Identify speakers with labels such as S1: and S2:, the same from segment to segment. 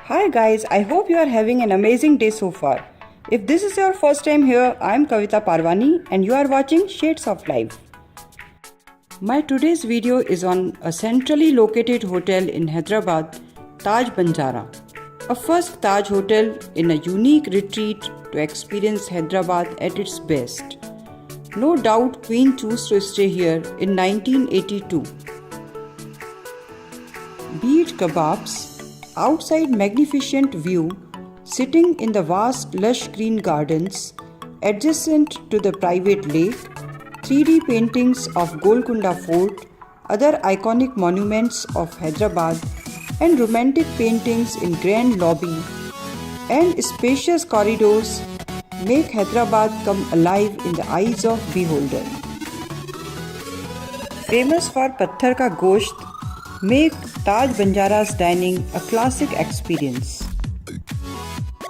S1: Hi guys, I hope you are having an amazing day so far. If this is your first time here, I am Kavita Parwani and you are watching Shades of Life. My today's video is on a centrally located hotel in Hyderabad, Taj Banjara. A first Taj hotel in a unique retreat to experience Hyderabad at its best. No doubt Queen chose to stay here in 1982. Be it kebabs, outside magnificent view, sitting in the vast lush green gardens adjacent to the private lake, 3D paintings of Golconda Fort, other iconic monuments of Hyderabad, and romantic paintings in grand lobby and spacious corridors make Hyderabad come alive in the eyes of beholder. Famous for Patthar Ka Gosht, make Taj Banjara's dining a classic experience.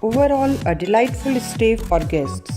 S1: Overall, a delightful stay for guests.